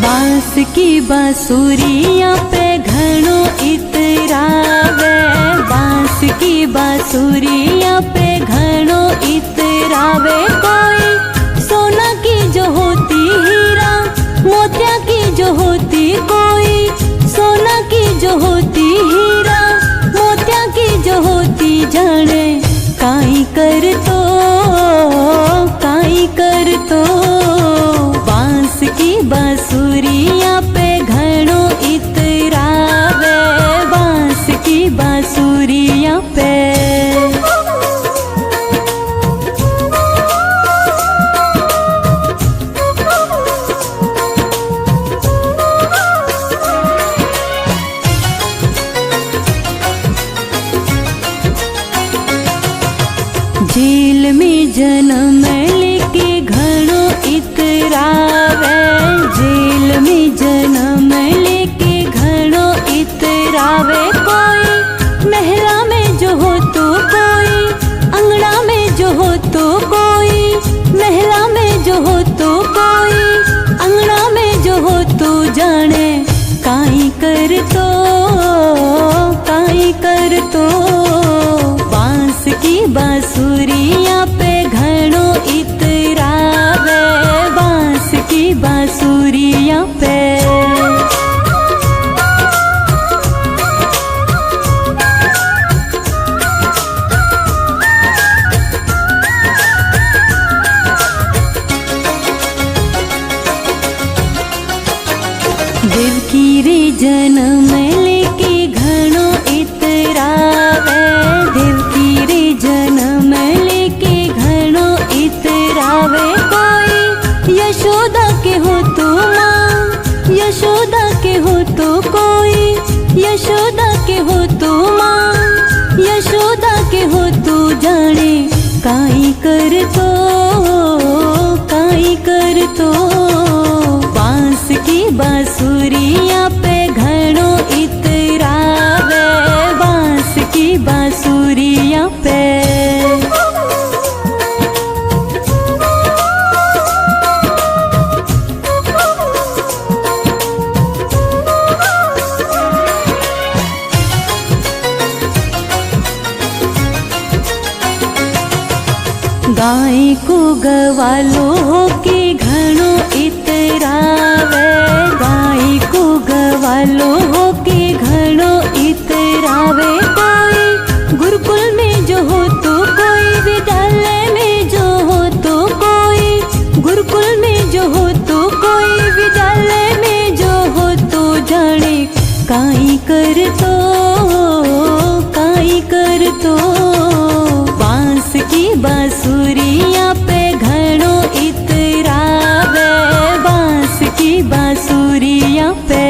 बांस की बांसुरिया पे घणो इतरावे, बांस की बांसुरिया पे घणो इतरावे। कोई सोना की जो होती हीरा मोतिया की जो होती, कोई सोना की जो होती हीरा मोतिया की जो होती, जाने काई कर तो काई कर तो। बांस की बांसुरिया पे घणो इतरावे, बांस की बांसुरिया पे। जेल में जन्म लेके घणो इतरावे, जेल में जन्म लेके घणो इतरावे। कोई महला में जो हो तो कोई अंगना में जो हो तो, कोई महला में जो हो तो कोई अंगना में जो हो तो, जाने काई कर तो काई कर तो। बांस की बांसुरिया पे घणो इतरावे, बांस की बांसुरिया पे। देवकी रे जन्म लेके घणो इतरावे, देवकी रे जन्म लेके घणो इतरावे। कोई यशोदा के हो तो माँ, यशोदा के हो तो, कोई यशोदा के हो तो माँ, यशोदा के हो तो, जाने काई कर तो काई कर तो। बांस की बांसुरिया पे घणो इतरावे, बांस की बांसुरिया पे। गाय को गवालो के घणो इतरावे, गाय को गवालो के घणो इतरावे। कोई गुरुकुल में जो हो तो, कोई विद्यालय में जो हो तो, कोई गुरुकुल में जो हो तो, कोई विद्यालय में जो हो तो, जाने काई कर तो काई कर तो। बांस की बांसुरिया पे घणो इतरावे, बांस की बांसुरिया पे।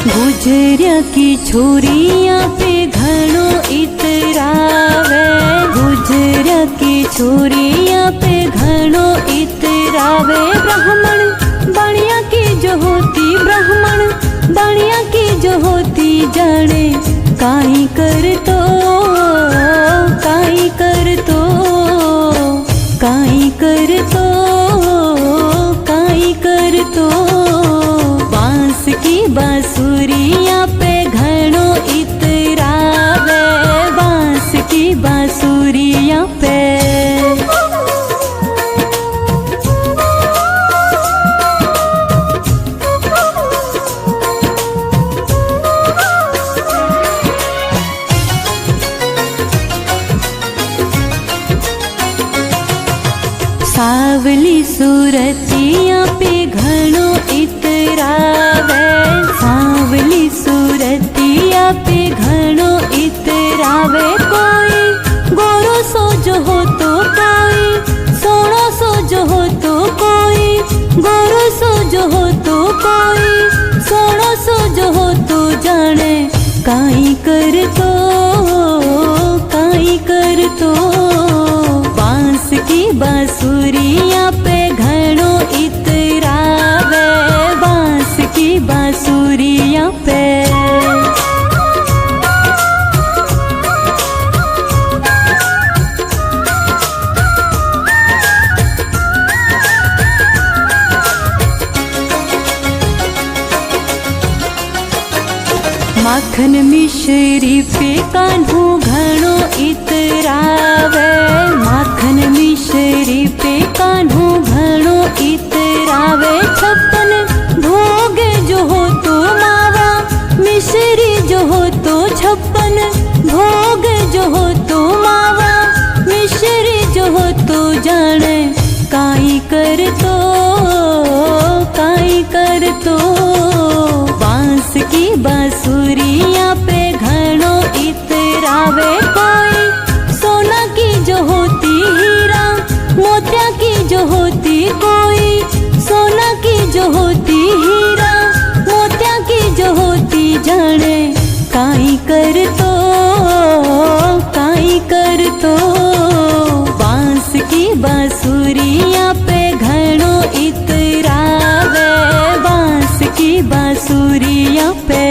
गुजरिया की छोरिया पे घणो इतरावे, गुजरिया की छोरिया पे घणो इतरावे। ब्राह्मण बाणिया की जो होती, ब्राह्मण बाणिया की जो होती, जाने काई कर तो काई कर तो काई कर तो काई कर तो। बांस की बांसुरिया पे घणो इतरावे, बांस की बांसुरिया पे। सावली सूरतिया पे घणो इतरावे, सावली सूरतिया पे घणो इतरावे। कोई गोरो सो जो हो तो, कोई सोनो सो जो हो तो, कोई गोरो सो जो हो तो, कोई सोनो सो जो हो तो, जाने काई कर तो काई कर तो। बांस की बांसुरिया पे घणो इतरावे, बांस माखन मिश्री पे कान्हू घणो इतरावे, माखन मिश्री पे कान्हू घणो इतरावे। छप्पन भोग जो हो तो मावा मिश्री जो हो तो, छप्पन भोग जो हो तो मावा मिश्री जो हो तो, जाने काई कर तो, काई कर तो। बांस की बांसुरिया पे घणो इतरावे, कोई सोना की जो होती हीरा मोतिया की जो होती, कोई सोना की जो होती हीरा मोतिया की जो होती, जाने काई कर तो, काई कर तो। बांस की बांसुरिया पे घणो इतरावे, बांस की बांसुरिया पे।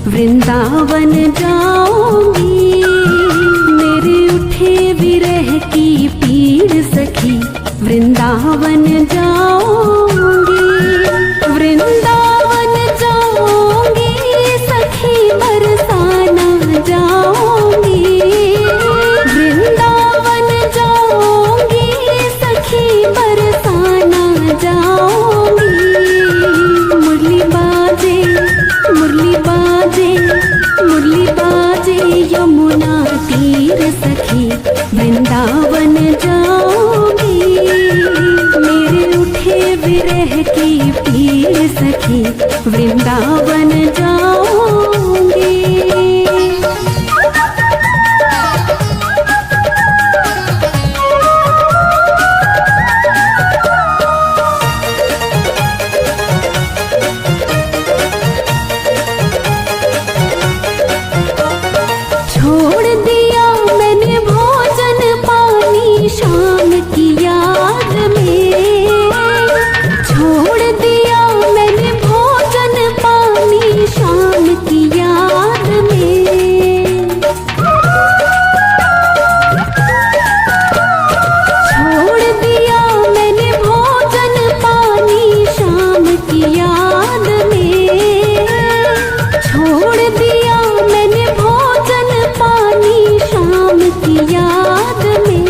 वृंदावन जाऊंगी, मेरे उठे विरह की पीड़ सखी, वृंदावन जाऊंगी, वृंदावन जाऊंगी सखी, बरसाना जाऊंगी, वृंदावन जाऊंगी सखी, बरसाना जाऊंगी। मुरली बाजे, मुरली बाजे, मुरली बाजे यमुना तीर सखी, वृंदावन जाऊंगी, मेरे उठे विरह की पीड़ सखी, वृंदावन जाऊंगी। छोड़ दिया मैंने भोजन पानी शाम की याद में, छोड़ दिया मैंने भोजन पानी शाम की याद में, छोड़ दिया मैंने भोजन पानी शाम की याद में, छोड़ दिया मैंने भोजन पानी शाम की याद में।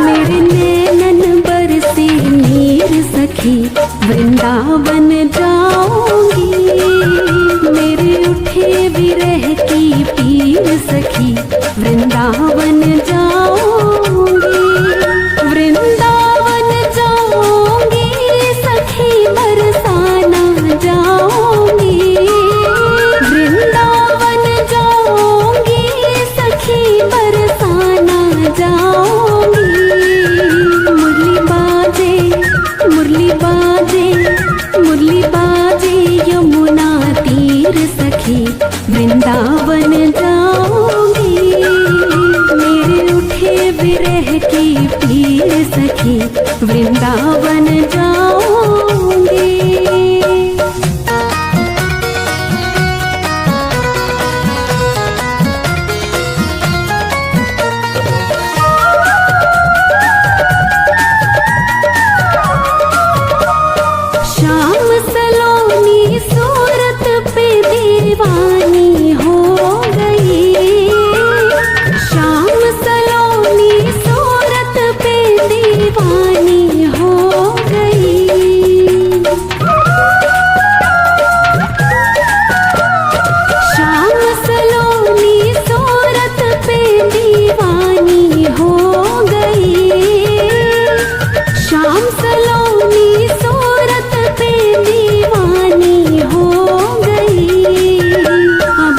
मेरे नैनन बरसे नीर सखी, वृंदावन जाऊंगी, मेरे उठे विरह की पीड़ सखी, वृंदावन जाऊंगी, वृंदावन जाऊंगी सखी, बरसाना जाऊंगी, वृंदावन जाऊंगी सखी, बरसाना जाऊंगी। मुरली बाजे, मुरली बाजे, मुरली बाजे यमुना तीर सखी, वृंदावन जाऊंगी, मेरे उठे विरह की पीड़ सखी, वृंदावन जाऊंगी। श्याम सलोनी सूरत पे दीवानी हो गई, श्याम सलोनी सूरत पे दीवानी हो गई, श्याम सलोनी सूरत पे दीवानी हो गई, श्याम सलोनी सूरत पे दीवानी हो गई। अब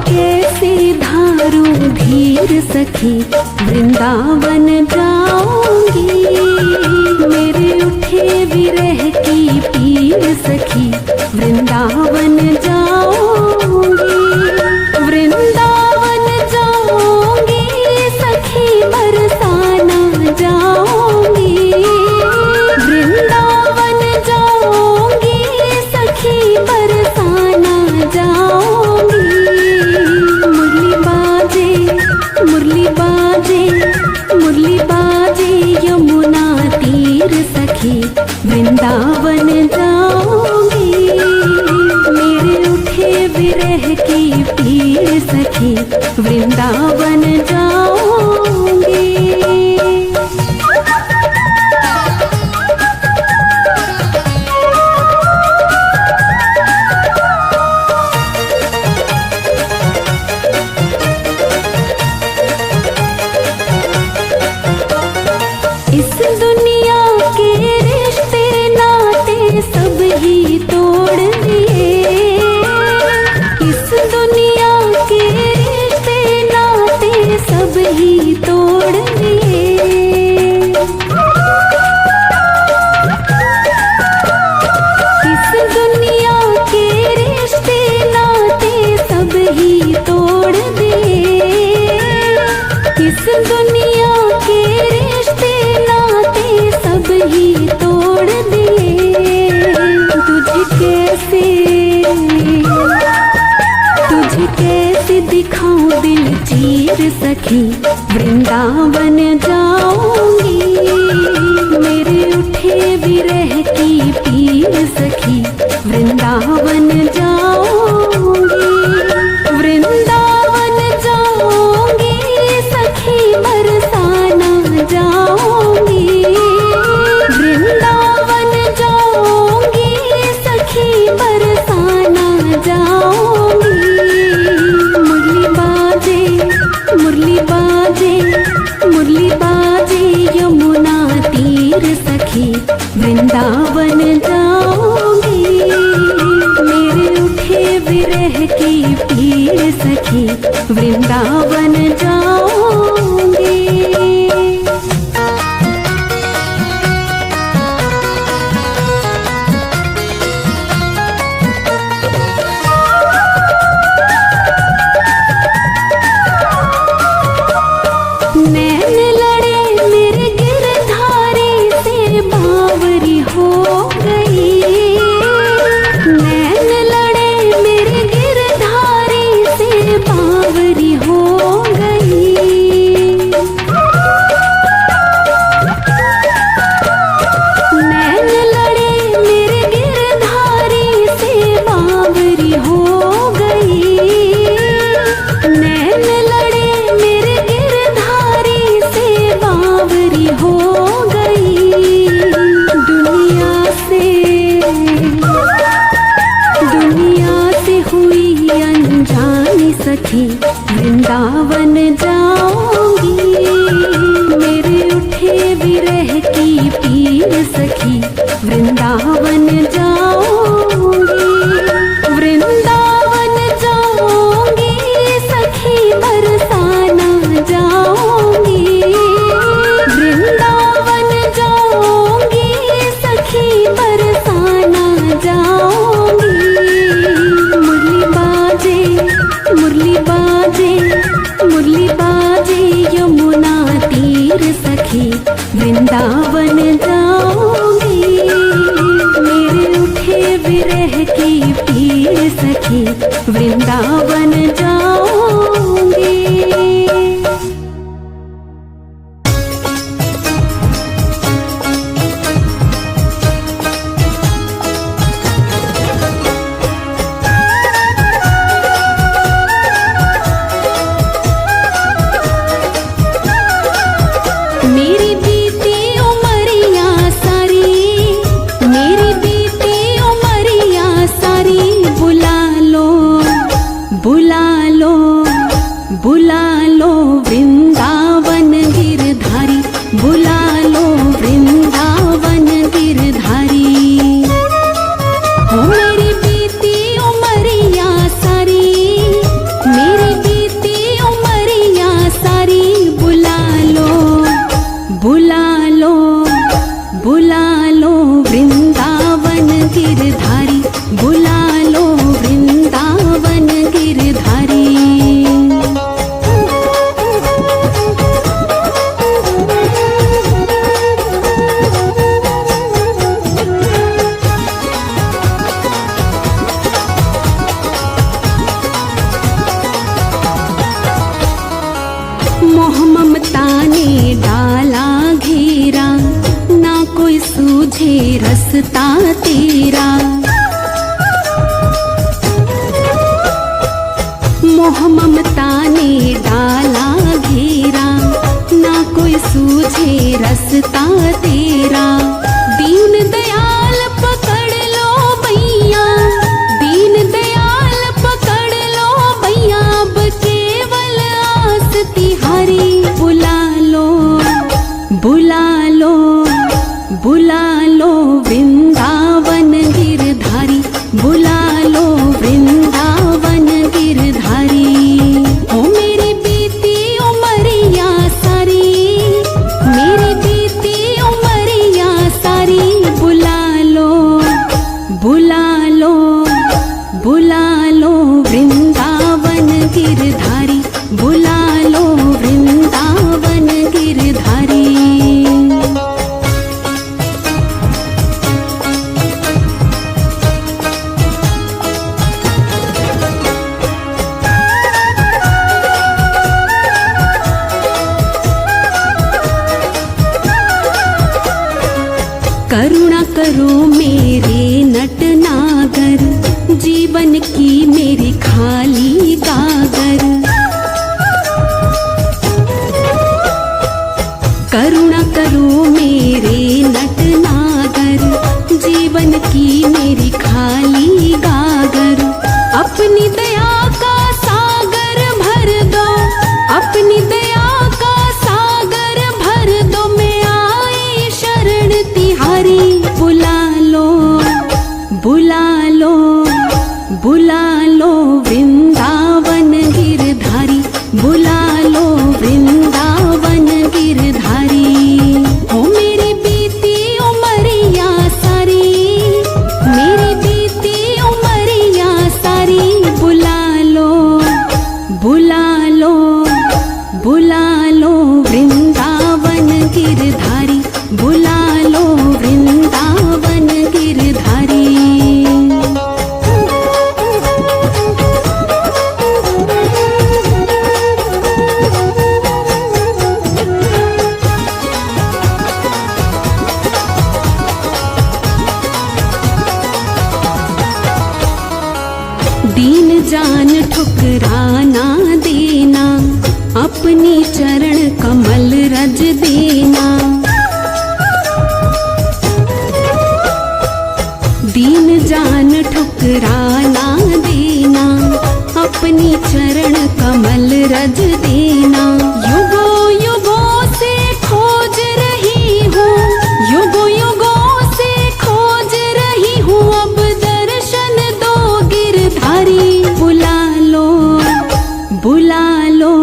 कैसे धारू धीर सखी, वृंदावन जाऊंगी, मेरे उठे विरह की पीड़ सखी, वृंदावन जाऊंगी, वृंदावन विरह की पीड़ सखी वृंदावन जाऊंगी। इस दुनिया के रिश्ते नाते सब ही तोड़ दिए, इस दुनिया के रिश्ते नाते सब ही तोड़ दिए। इस दुनिया के रिश्ते नाते सब ही तोड़ दिए, इस दुनिया के रिश्ते नाते सब ही तोड़ दिए। तुझे कैसे दिखाऊं दिल चीर सखी वृंदावन जाऊंगी। मेरे उठे विरह की पीर सखी वृंदावन जाऊंगी। वृंदावन जाऊंगी सखी बरसाना जाऊंगी। वृंदावन जाऊंगी सखी बरसाना जाऊंगी। मुरली बाजे मुरली बाजे मुरली बाजे यमुना तीर सखी वृंदावन जाऊंगी। मेरे उठे विरह की पीर सखी वृंदावन जाऊंगी। नैन लड़े मेरे गिरधारी से बावरी हो गई। नैन लड़े मेरे गिरधारी से बावरी हो गई। नैन लड़े मेरे गिरधारी से बावरी हो गई। नैन लड़े मेरे गिरधारी से बावरी हो गई। दुनिया से हुई अनजानी सखी वृंदावन जाऊंगी। मेरे उठे विरह की पीर सखी वृंदावन जाऊंगी। वृंदावन जाऊंगी सखी बरसाना जाऊंगी। वृंदावन जाऊंगी सखी बरसाना जाऊंगी। मुरली बाजे मुरली बाजे मुरली बाजे यमुना तीर सखी वृंदावन जाऊंगी। मेरे उठे विरह की पीर सखी वृंदावन जाऊंगी। मेरी बीती उमरिया सारी, मेरी बीती उमरिया सारी बुला लो बुला लो बुला लो वृंदावन गिरधारी। बुला लो वृंदावन गिरधारी। हो मेरी बीती उमरिया सारी, मेरी बीती उमरिया सारी बुला लो बुला लो बुला लो वृंदावन गिरधारी। बुला लो वृंदावन गिरधारी। मोह ममता ने डाला घेरा, ना कोई सूझे रसता तेरा। रसता तेरा। दीन दयाल पकड़ लो भैया, दीन दयाल पकड़ लो भैया, अब केवल आस तिहारी। बुला लो बुला लो बुला लो वृंदावन गिरधारी, बुला लो वृंदावन गिरधारी। ओ मेरी बीती उमरिया सारी, मेरी बीती उमरिया सारी, बुला लो बुला लो बुला लो वृंदावन गिरधारी, बुला लो वृंदावन गिरधारी। करुणा करो मेरे नटनागर, जीवन की मेरी खाली गागर। करुणा करो मेरे नटनागर, जीवन की मेरी खाली गागर। अपनी दया का सागर भर दो, अपनी दया का सागर भर दो, मैं आई शरण तिहारी। बुला लो बुला लो बुला लो वृंदावन गिरधारी, बुला लो वृंदावन गिरधारी। ओ मेरी बीती उमरिया सारी, मेरी बीती उमरिया सारी, बुला लो बुला लो बुला लो वृंदावन गिरधारी, बुला लो वृंदावन गिरधारी। दीन जान ठुकराना देना, अपनी चरण कमल रज देना। दीन जान ठुकराना देना, अपनी चरण कमल रज देना। युगों युगों से खोज रही हूँ, युगों युगों से खोज रही हूँ, अब दर्शन दो गिरधारी। बुला लो बुला लो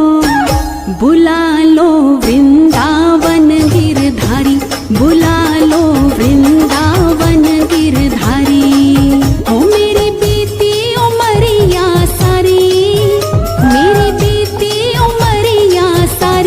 बुला लो वृंदावन गिरधारी, बुला लो वृंदावन गिरधारी। ओ मेरी बीती उमरिया सारी, मेरी बीती उमरिया सारी,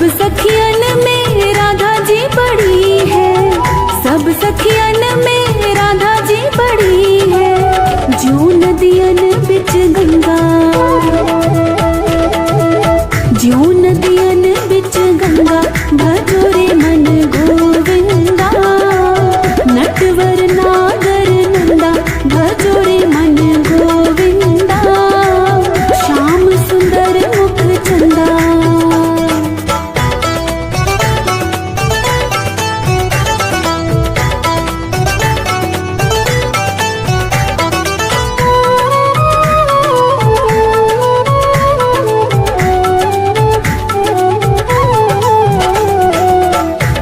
सखियन में राधा जी बड़ी है, सब सखियन में राधा जी बड़ी है। जो नदियन बिच गंगा, जो नदियन बिच गंगा, भजो रे मन गोविंदा। नटवर नागर नंदा, भजो रे मन गोविंदा। श्याम सुंदर मुख चंदा।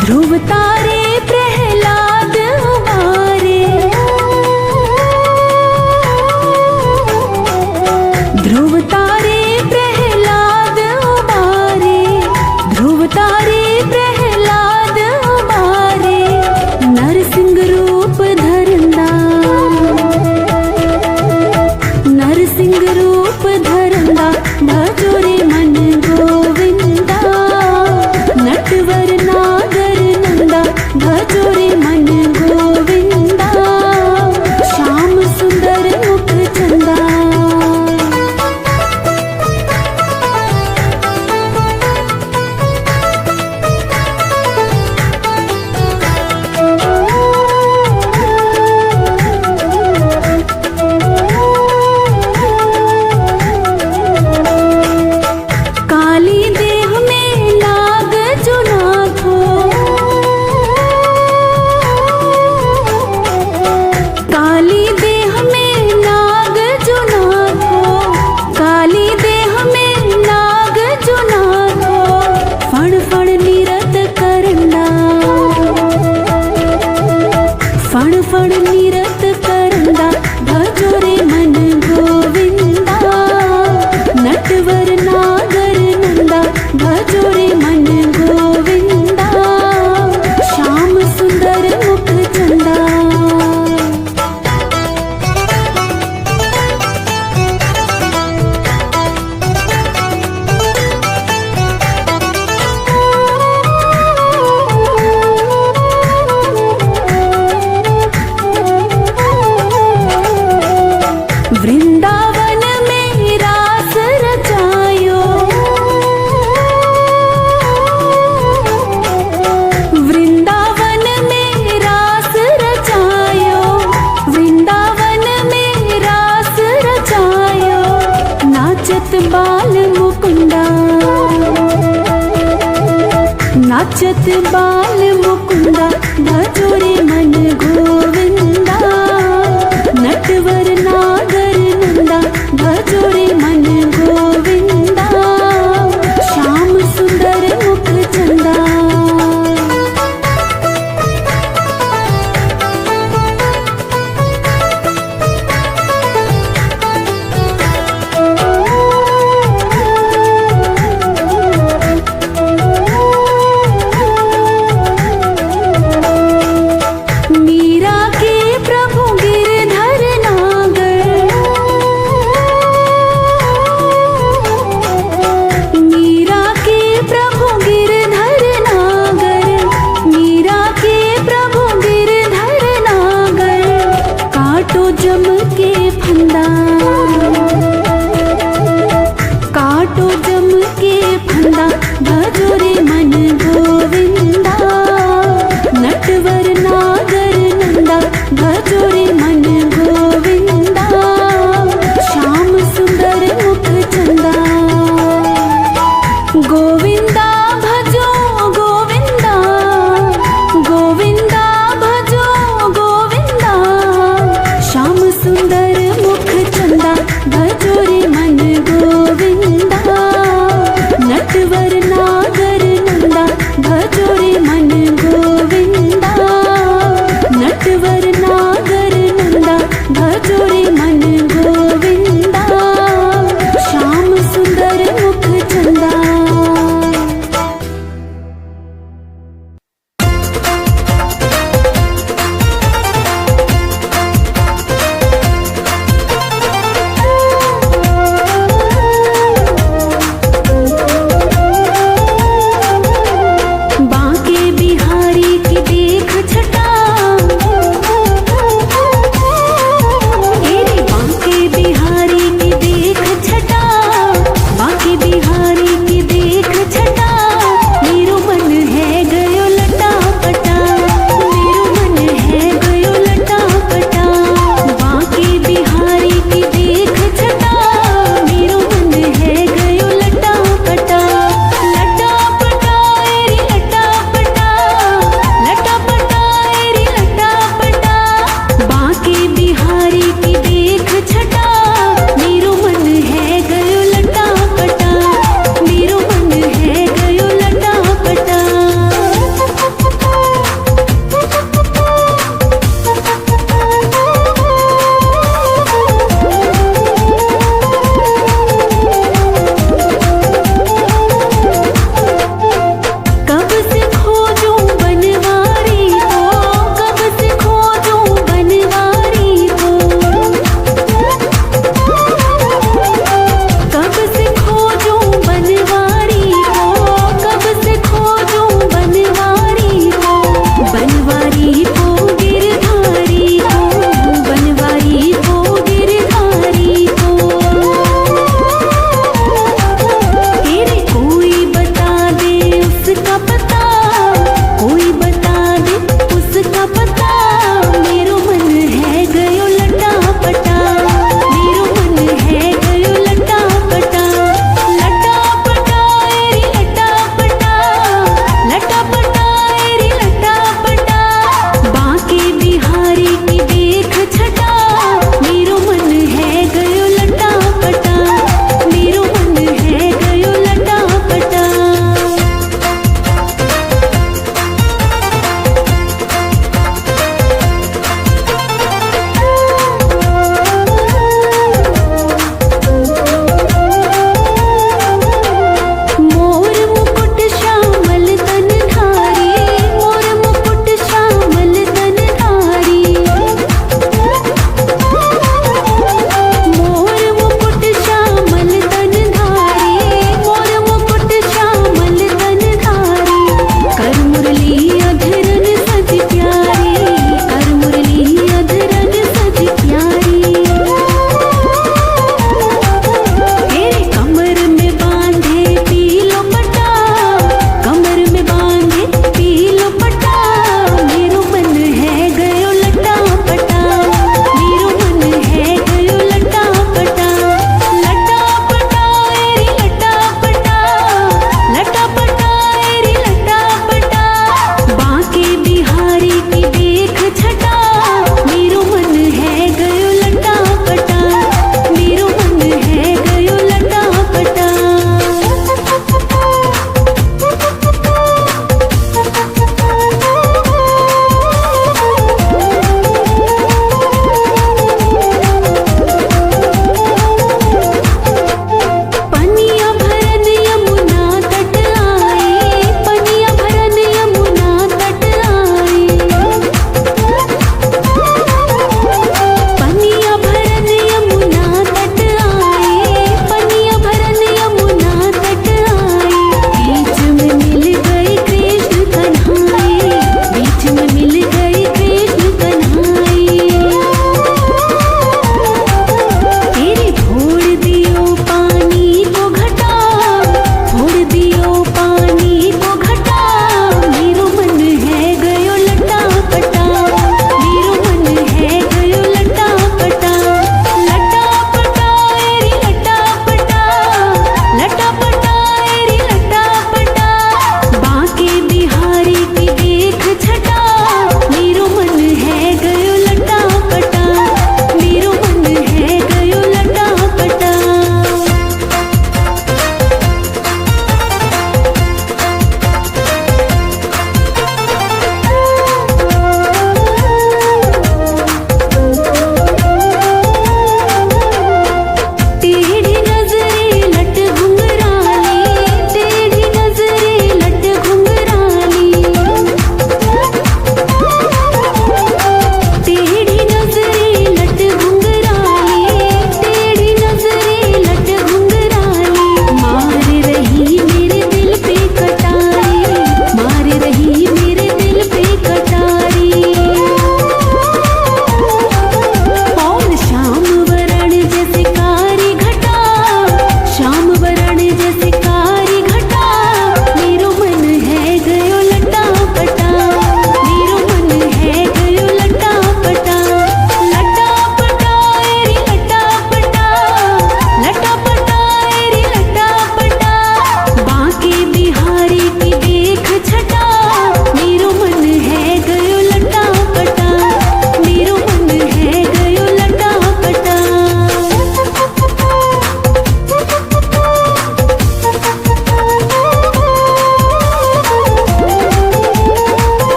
ध्रुव तारे प्रहलाद उबारे, ध्रुव तारे प्रहलाद उबारे, ध्रुव तारे प्रहलाद उबारे। नरसिंह रूप धरंदा, नरसिंह रूप धरंदा, भजो रे मन गोविंदा। नटवर नागर नंदा, भजो रे मन गोविंदा। श्याम सुंदर मुख चंदा। काली देह में नाग जो नाथो, काली देह में नाग जो नाथो, काली देह में नाग जो नाथो। फण फण निरत करंदा, फण फण निरत करंदा, भजो रे मन गोविंदा। नटवर नागर नंदा, भजो रे मन गोविंदा। श्याम सुंदर मुख चंदा। वृंदावन में रास रचायो, वृंदावन में रास रचायो, वृंदावन में रास रचायो। नाचत बाल मुकुंदा, नाचत बाल मुकुंदा, भजो रे मन गोविंदा। नटवर नागर नंदा, भजो रे मन गोविंदा। श्याम सुंदर मुख चंदा। मीरा के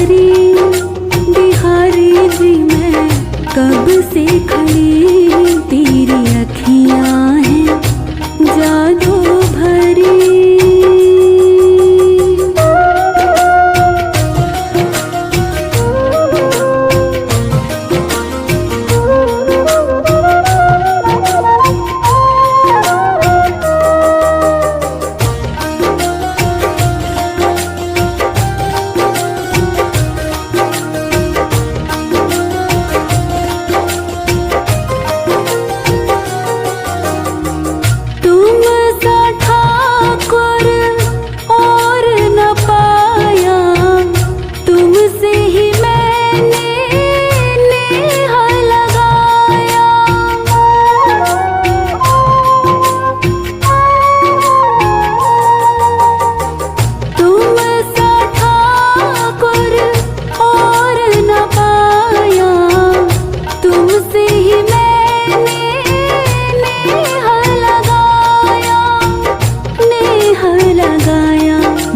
भरी। बिहारी जी मैं कब से खड़ी, तेरी अखियां हैं जादू भरी।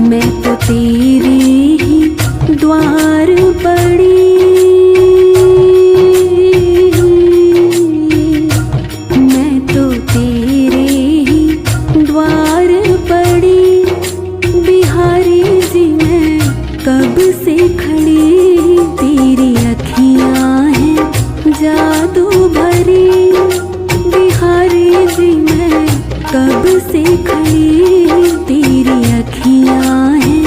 मैं तो तेरे ही द्वार पड़ी, मैं तो तेरे ही द्वार पड़ी। बिहारी जी मैं कब से खड़ी, तेरी अखियां हैं जादू भरी। बिहारी जी मैं कब से खड़ी, तेरी अखियां हैं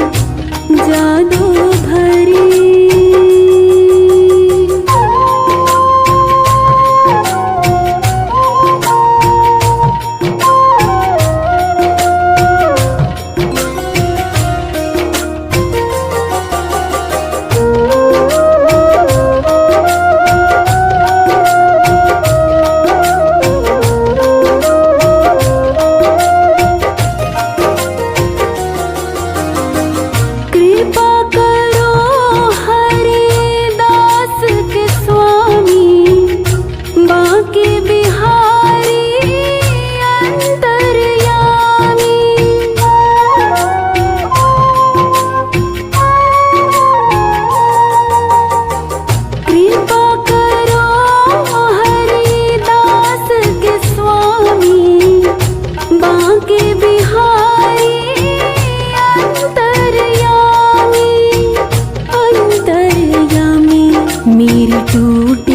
जादू भरी। कृपा करो हरिदास के स्वामी, बांके बिहारी अंतर्यामी। कृपा करो हरिदास के स्वामी, बांके बिहारी अंतर्यामी। मेरी टूटी